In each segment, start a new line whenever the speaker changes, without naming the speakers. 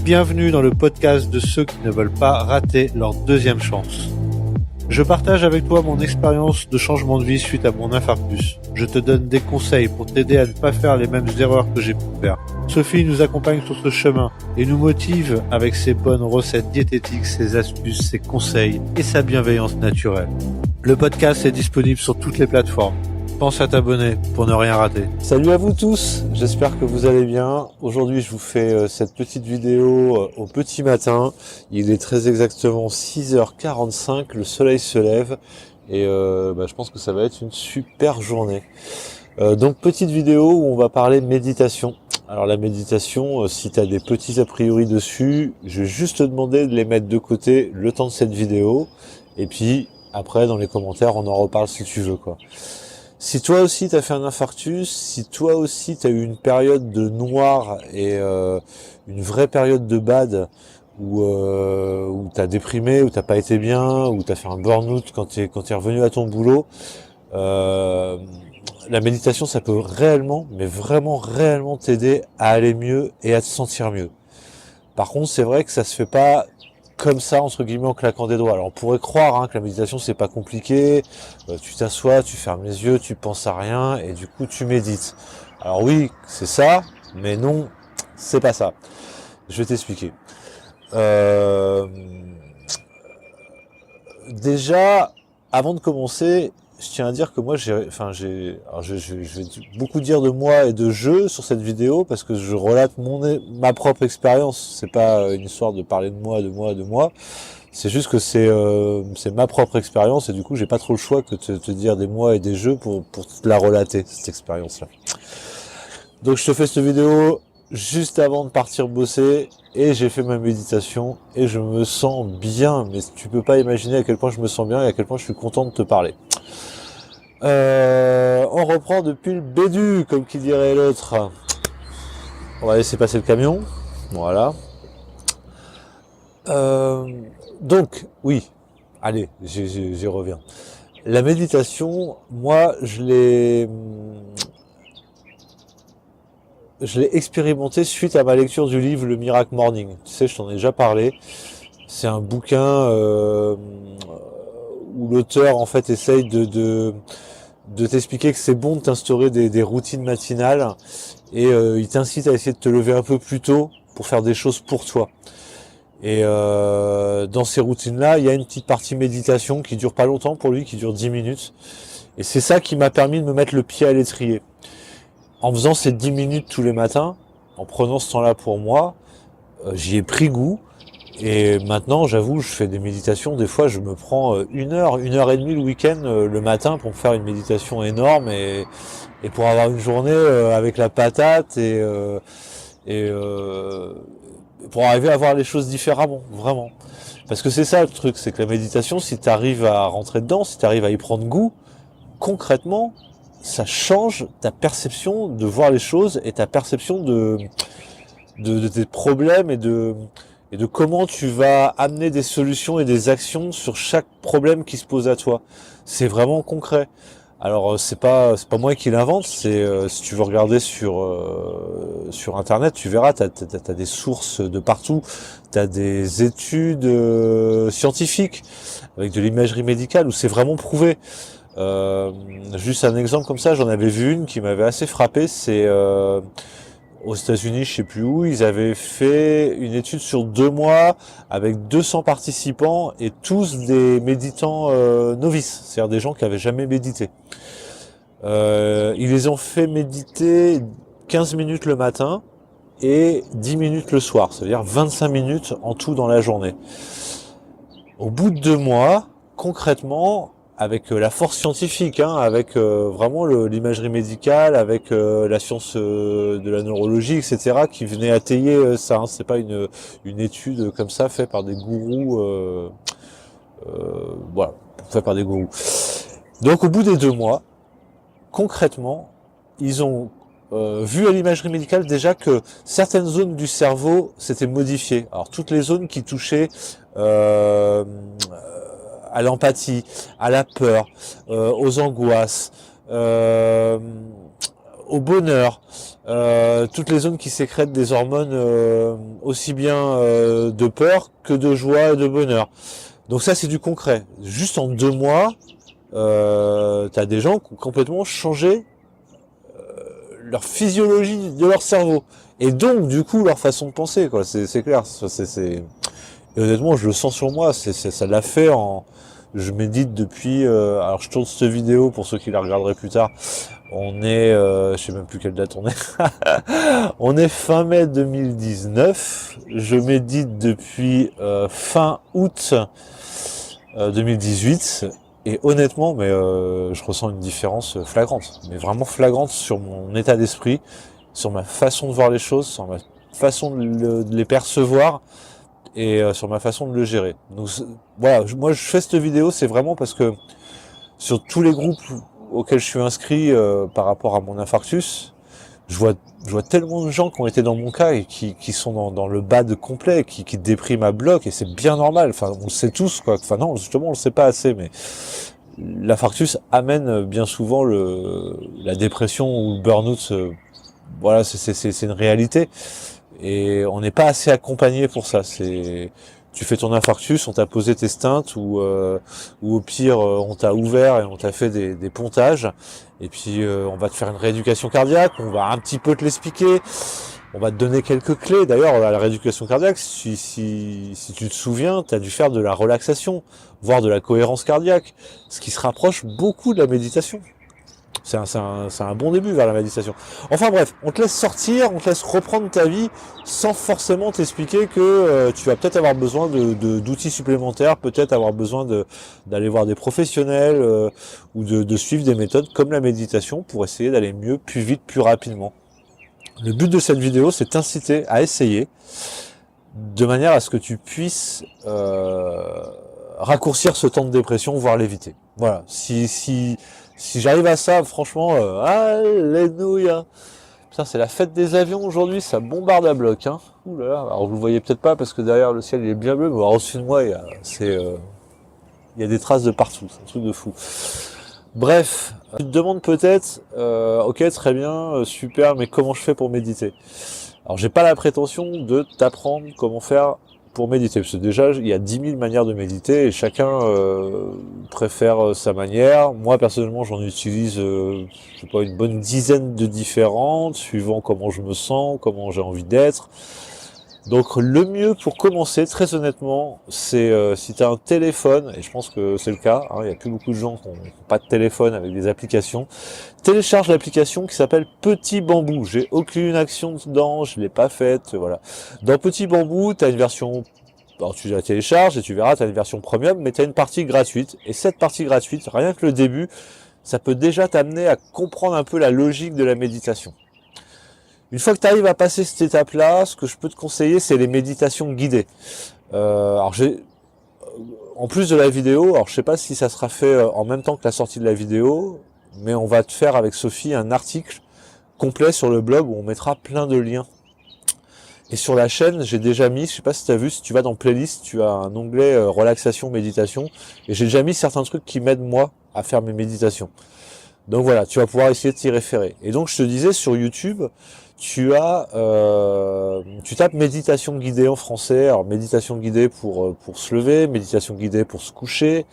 Bienvenue dans le podcast de ceux qui ne veulent pas rater leur deuxième chance. Je partage avec toi mon expérience de changement de vie suite à mon infarctus. Je te donne des conseils pour t'aider à ne pas faire les mêmes erreurs que j'ai pu faire. Sophie nous accompagne sur ce chemin et nous motive avec ses bonnes recettes diététiques, ses astuces, ses conseils et sa bienveillance naturelle. Le podcast est disponible sur toutes les plateformes. Pense à t'abonner pour ne rien rater.
Salut à vous tous, j'espère que vous allez bien. Aujourd'hui je vous fais cette petite vidéo au petit matin. Il est très exactement 6h45, le soleil se lève et je pense que ça va être une super journée. Donc petite vidéo où on va parler méditation. Alors la méditation, si tu as des petits a priori dessus, je vais juste te demander de les mettre de côté le temps de cette vidéo. Et puis après dans les commentaires on en reparle si tu veux quoi. Si toi aussi t'as fait un infarctus, si toi aussi t'as eu une période de noir et une vraie période de bad où t'as déprimé, où t'as pas été bien, où t'as fait un burn-out quand t'es revenu à ton boulot, la méditation ça peut réellement, mais vraiment réellement t'aider à aller mieux et à te sentir mieux. Par contre c'est vrai que ça se fait pas comme ça, entre guillemets, en claquant des doigts. Alors on pourrait croire que la méditation c'est pas compliqué, tu t'assois, tu fermes les yeux, tu penses à rien et du coup tu médites. Alors oui, c'est ça, mais non, c'est pas ça. Je vais t'expliquer. Déjà, avant de commencer, je tiens à dire que moi je vais beaucoup dire de moi et de jeu sur cette vidéo parce que je relate ma propre expérience. C'est pas une histoire de parler de moi. C'est juste que c'est ma propre expérience et du coup j'ai pas trop le choix que de te dire des moi et des jeux pour te la relater cette expérience là. Donc je te fais cette vidéo juste avant de partir bosser et j'ai fait ma méditation et je me sens bien, mais tu peux pas imaginer à quel point je me sens bien et à quel point je suis content de te parler. On reprend depuis le bédu, comme qui dirait l'autre. On va laisser passer le camion. Voilà. Donc, oui. Allez, j'y reviens. La méditation, moi, je l'ai expérimenté suite à ma lecture du livre Le Miracle Morning. Tu sais, je t'en ai déjà parlé. C'est un bouquin où l'auteur, en fait, essaye de t'expliquer que c'est bon de t'instaurer des routines matinales et il t'incite à essayer de te lever un peu plus tôt pour faire des choses pour toi. Et dans ces routines-là, il y a une petite partie méditation qui dure pas longtemps pour lui, qui dure 10 minutes. Et c'est ça qui m'a permis de me mettre le pied à l'étrier. En faisant ces 10 minutes tous les matins, en prenant ce temps-là pour moi, j'y ai pris goût. Et maintenant, j'avoue, je fais des méditations. Des fois, je me prends 1 heure et demie le week-end, le matin, pour me faire une méditation énorme et pour avoir une journée avec la patate et pour arriver à voir les choses différemment, vraiment. Parce que c'est ça le truc, c'est que la méditation, si tu arrives à rentrer dedans, si tu arrives à y prendre goût, concrètement, ça change ta perception de voir les choses et ta perception de tes problèmes et de comment tu vas amener des solutions et des actions sur chaque problème qui se pose à toi. C'est vraiment concret. Alors c'est pas moi qui l'invente, c'est si tu veux regarder sur internet, tu verras, t'as des sources de partout, t'as des études scientifiques avec de l'imagerie médicale où c'est vraiment prouvé. Juste un exemple comme ça, j'en avais vu une qui m'avait assez frappé, c'est aux États-Unis, je sais plus où, ils avaient fait une étude sur 2 mois avec 200 participants et tous des méditants novices, c'est-à-dire des gens qui avaient jamais médité. Ils les ont fait méditer 15 minutes le matin et 10 minutes le soir, c'est-à-dire 25 minutes en tout dans la journée. Au bout de 2 mois, concrètement, avec la force scientifique, avec vraiment l'imagerie médicale, avec la science de la neurologie, etc., qui venait étayer ça. C'est pas une étude comme ça faite par des gourous, voilà, faite par des gourous. Donc au bout des 2 mois, concrètement, ils ont vu à l'imagerie médicale déjà que certaines zones du cerveau s'étaient modifiées. Alors toutes les zones qui touchaient à l'empathie, à la peur, aux angoisses, au bonheur, toutes les zones qui sécrètent des hormones aussi bien de peur que de joie et de bonheur. Donc ça c'est du concret. Juste en 2 mois, t'as des gens qui ont complètement changé leur physiologie de leur cerveau. Et donc du coup leur façon de penser, quoi. C'est clair. Et honnêtement je le sens sur moi, ça l'a fait en. Je médite depuis. Alors je tourne cette vidéo pour ceux qui la regarderaient plus tard. On est, je sais même plus quelle date on est. On est fin mai 2019. Je médite depuis fin août 2018. Et honnêtement, mais je ressens une différence flagrante, mais vraiment flagrante sur mon état d'esprit, sur ma façon de voir les choses, sur ma façon de les percevoir et sur ma façon de le gérer. Donc voilà, moi je fais cette vidéo, c'est vraiment parce que sur tous les groupes auxquels je suis inscrit par rapport à mon infarctus, je vois tellement de gens qui ont été dans mon cas et qui sont dans le bad complet, qui dépriment à bloc, et c'est bien normal. Enfin, on le sait tous, quoi. Enfin non, justement, on le sait pas assez, mais l'infarctus amène bien souvent la dépression ou le burn-out. Voilà, c'est une réalité. Et on n'est pas assez accompagné pour ça. Tu fais ton infarctus, on t'a posé tes stents ou au pire on t'a ouvert et on t'a fait des pontages. Et puis on va te faire une rééducation cardiaque, on va un petit peu te l'expliquer, on va te donner quelques clés. D'ailleurs, la rééducation cardiaque, si tu te souviens, tu as dû faire de la relaxation, voire de la cohérence cardiaque, ce qui se rapproche beaucoup de la méditation. C'est un bon début vers la méditation. Enfin bref, on te laisse sortir, on te laisse reprendre ta vie sans forcément t'expliquer que tu vas peut-être avoir besoin d'outils supplémentaires, peut-être avoir besoin d'aller voir des professionnels ou de suivre des méthodes comme la méditation pour essayer d'aller mieux, plus vite, plus rapidement. Le but de cette vidéo, c'est t'inciter à essayer de manière à ce que tu puisses raccourcir ce temps de dépression, voire l'éviter. Voilà, si j'arrive à ça, franchement, alléluia. Putain, c'est la fête des avions aujourd'hui, ça bombarde à bloc. Hein. Ouh là là. Alors vous le voyez peut-être pas parce que derrière le ciel il est bien bleu, mais au-dessus de moi, il y a des traces de partout, c'est un truc de fou. Bref, tu te demandes peut-être, ok, très bien, super, mais comment je fais pour méditer? Alors j'ai pas la prétention de t'apprendre comment faire pour méditer, parce que déjà il y a 10 000 manières de méditer et chacun préfère sa manière. Moi personnellement j'en utilise je sais pas, une bonne dizaine de différentes, suivant comment je me sens, comment j'ai envie d'être. Donc le mieux pour commencer, très honnêtement, c'est si tu as un téléphone, et je pense que c'est le cas, hein, il y a plus beaucoup de gens qui n'ont pas de téléphone avec des applications, télécharge l'application qui s'appelle Petit Bambou. J'ai aucune action dedans, je l'ai pas faite, voilà. Dans Petit Bambou, tu as une version, alors tu la télécharges et tu verras, tu as une version premium, mais tu as une partie gratuite, et cette partie gratuite, rien que le début, ça peut déjà t'amener à comprendre un peu la logique de la méditation. Une fois que tu arrives à passer cette étape-là, ce que je peux te conseiller, c'est les méditations guidées. Alors en plus de la vidéo, alors je sais pas si ça sera fait en même temps que la sortie de la vidéo, mais on va te faire avec Sophie un article complet sur le blog où on mettra plein de liens. Et sur la chaîne, j'ai déjà mis, je sais pas si tu as vu, si tu vas dans playlist, tu as un onglet relaxation, méditation, et j'ai déjà mis certains trucs qui m'aident moi à faire mes méditations. Donc voilà, tu vas pouvoir essayer de t'y référer. Et donc je te disais, sur YouTube, tu tapes méditation guidée en français, alors méditation guidée pour se lever, méditation guidée pour se coucher,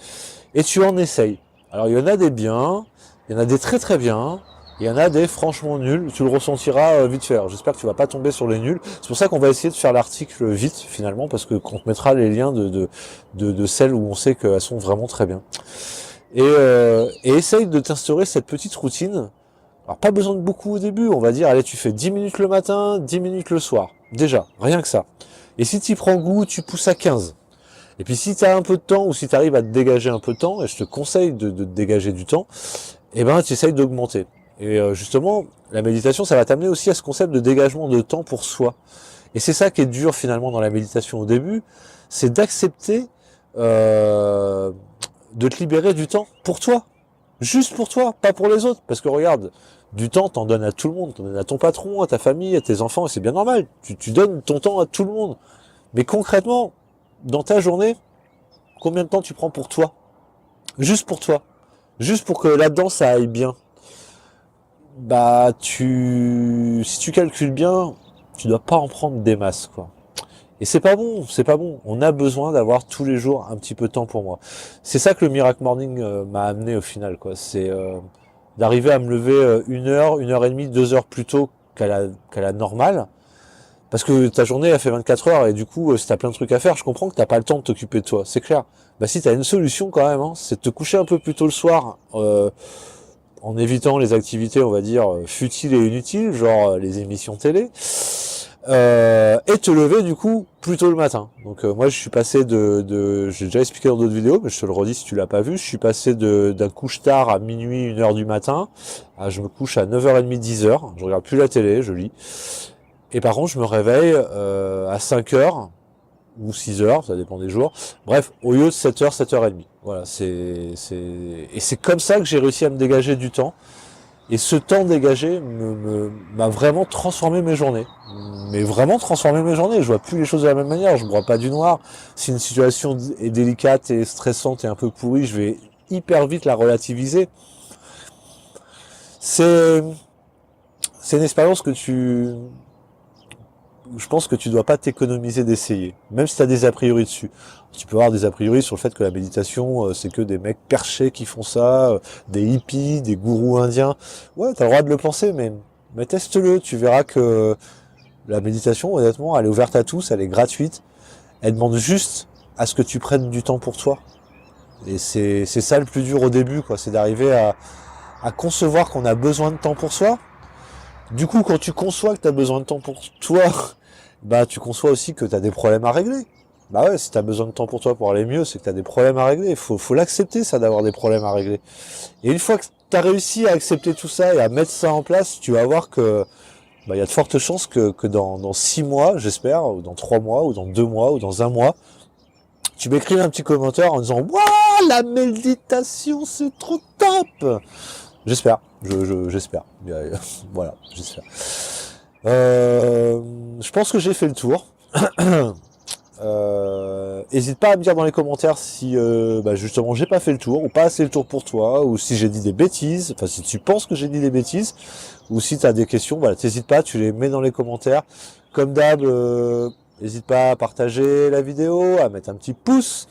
et tu en essayes. Alors il y en a des biens, il y en a des très très bien, il y en a des franchement nuls, tu le ressentiras vite fait. J'espère que tu vas pas tomber sur les nuls. C'est pour ça qu'on va essayer de faire l'article vite finalement, parce que qu'on te mettra les liens de celles où on sait qu'elles sont vraiment très bien. Et essaye de t'instaurer cette petite routine. Alors pas besoin de beaucoup au début, on va dire, allez, tu fais 10 minutes le matin, 10 minutes le soir. Déjà, rien que ça. Et si tu y prends goût, tu pousses à 15. Et puis si tu as un peu de temps, ou si tu arrives à te dégager un peu de temps, et je te conseille de te dégager du temps, eh ben tu essayes d'augmenter. Et justement, la méditation, ça va t'amener aussi à ce concept de dégagement de temps pour soi. Et c'est ça qui est dur finalement dans la méditation au début, c'est d'accepter de te libérer du temps pour toi. Juste pour toi, pas pour les autres. Parce que regarde, du temps, t'en donnes à tout le monde. T'en donnes à ton patron, à ta famille, à tes enfants, et c'est bien normal. Tu donnes ton temps à tout le monde. Mais concrètement, dans ta journée, combien de temps tu prends pour toi? Juste pour toi. Juste pour que là-dedans, ça aille bien. bah si tu calcules bien, tu dois pas en prendre des masses, quoi. Et c'est pas bon. On a besoin d'avoir tous les jours un petit peu de temps pour moi. C'est ça que le Miracle Morning m'a amené au final, quoi. C'est d'arriver à me lever 1 heure et demie, 2 heures plus tôt qu'à la normale. Parce que ta journée a fait 24 heures et du coup, si t'as plein de trucs à faire, je comprends que t'as pas le temps de t'occuper de toi, c'est clair. Bah si t'as une solution quand même, hein, c'est de te coucher un peu plus tôt le soir, en évitant les activités, on va dire, futiles et inutiles, genre les émissions télé. Et te lever du coup plus tôt le matin. Donc moi je suis passé j'ai déjà expliqué dans d'autres vidéos, mais je te le redis si tu l'as pas vu, je suis passé d'un couche tard à minuit, 1h du matin, je me couche à 9h30, 10h, je regarde plus la télé, je lis. Et par contre je me réveille à 5h ou 6h, ça dépend des jours. Bref, au lieu de 7h, 7h30. Voilà, et c'est comme ça que j'ai réussi à me dégager du temps. Et ce temps dégagé m'a vraiment transformé mes journées. Mais vraiment transformé mes journées. Je vois plus les choses de la même manière. Je ne broie pas du noir. Si une situation est délicate et stressante et un peu pourrie, je vais hyper vite la relativiser. C'est une expérience je pense que tu dois pas t'économiser d'essayer. Même si tu as des a priori dessus. Tu peux avoir des a priori sur le fait que la méditation, c'est que des mecs perchés qui font ça, des hippies, des gourous indiens. Ouais, t'as le droit de le penser, mais teste-le. Tu verras que la méditation, honnêtement, elle est ouverte à tous, elle est gratuite. Elle demande juste à ce que tu prennes du temps pour toi. Et c'est ça le plus dur au début, quoi. C'est d'arriver à concevoir qu'on a besoin de temps pour soi. Du coup, quand tu conçois que tu as besoin de temps pour toi, bah tu conçois aussi que tu as des problèmes à régler. Bah ouais, si tu as besoin de temps pour toi pour aller mieux, c'est que tu as des problèmes à régler. Faut l'accepter, ça, d'avoir des problèmes à régler. Et une fois que tu as réussi à accepter tout ça et à mettre ça en place, tu vas voir que il y a de fortes chances que dans 6 mois, j'espère, ou dans 3 mois, ou dans 2 mois, ou dans 1 mois, tu m'écris un petit commentaire en disant « Waouh, la méditation, c'est trop top !» J'espère, j'espère. Voilà, j'espère. Je pense que j'ai fait le tour. Hésite pas à me dire dans les commentaires si justement j'ai pas fait le tour, ou pas assez le tour pour toi, ou si j'ai dit des bêtises, enfin si tu penses que j'ai dit des bêtises, ou si tu as des questions, t'hésites pas, tu les mets dans les commentaires. Comme d'hab, n'hésite pas à partager la vidéo, à mettre un petit pouce.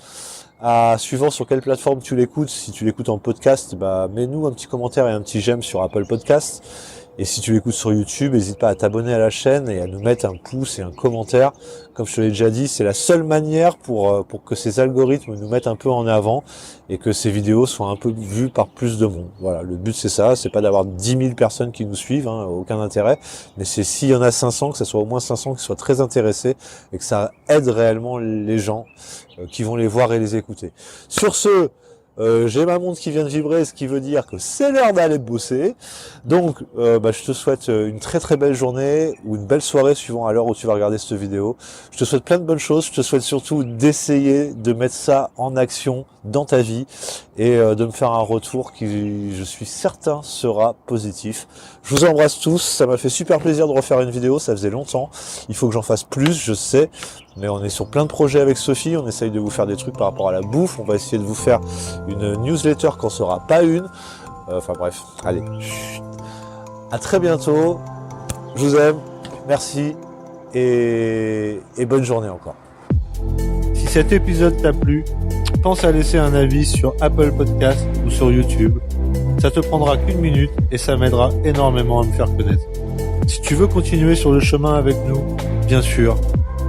Suivant sur quelle plateforme tu l'écoutes, si tu l'écoutes en podcast, mets-nous un petit commentaire et un petit j'aime sur Apple Podcast. Et si tu l'écoutes sur YouTube, n'hésite pas à t'abonner à la chaîne et à nous mettre un pouce et un commentaire. Comme je te l'ai déjà dit, c'est la seule manière pour que ces algorithmes nous mettent un peu en avant et que ces vidéos soient un peu vues par plus de monde. Voilà, le but c'est ça, c'est pas d'avoir 10 000 personnes qui nous suivent, aucun intérêt, mais c'est s'il y en a 500, que ce soit au moins 500 qui soient très intéressés et que ça aide réellement les gens qui vont les voir et les écouter. Sur ce, j'ai ma montre qui vient de vibrer, ce qui veut dire que c'est l'heure d'aller bosser. Donc, je te souhaite une très très belle journée ou une belle soirée suivant à l'heure où tu vas regarder cette vidéo. Je te souhaite plein de bonnes choses. Je te souhaite surtout d'essayer de mettre ça en action dans ta vie et de me faire un retour qui, je suis certain, sera positif. Je vous embrasse tous. Ça m'a fait super plaisir de refaire une vidéo. Ça faisait longtemps. Il faut que j'en fasse plus, je sais. Mais on est sur plein de projets avec Sophie, on essaye de vous faire des trucs par rapport à la bouffe, on va essayer de vous faire une newsletter quand ce sera pas une. Enfin bref, allez. À très bientôt, je vous aime, merci et bonne journée encore.
Si cet épisode t'a plu, pense à laisser un avis sur Apple Podcast ou sur YouTube. Ça te prendra qu'1 minute et ça m'aidera énormément à me faire connaître. Si tu veux continuer sur le chemin avec nous, bien sûr,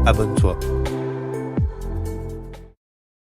abonne-toi.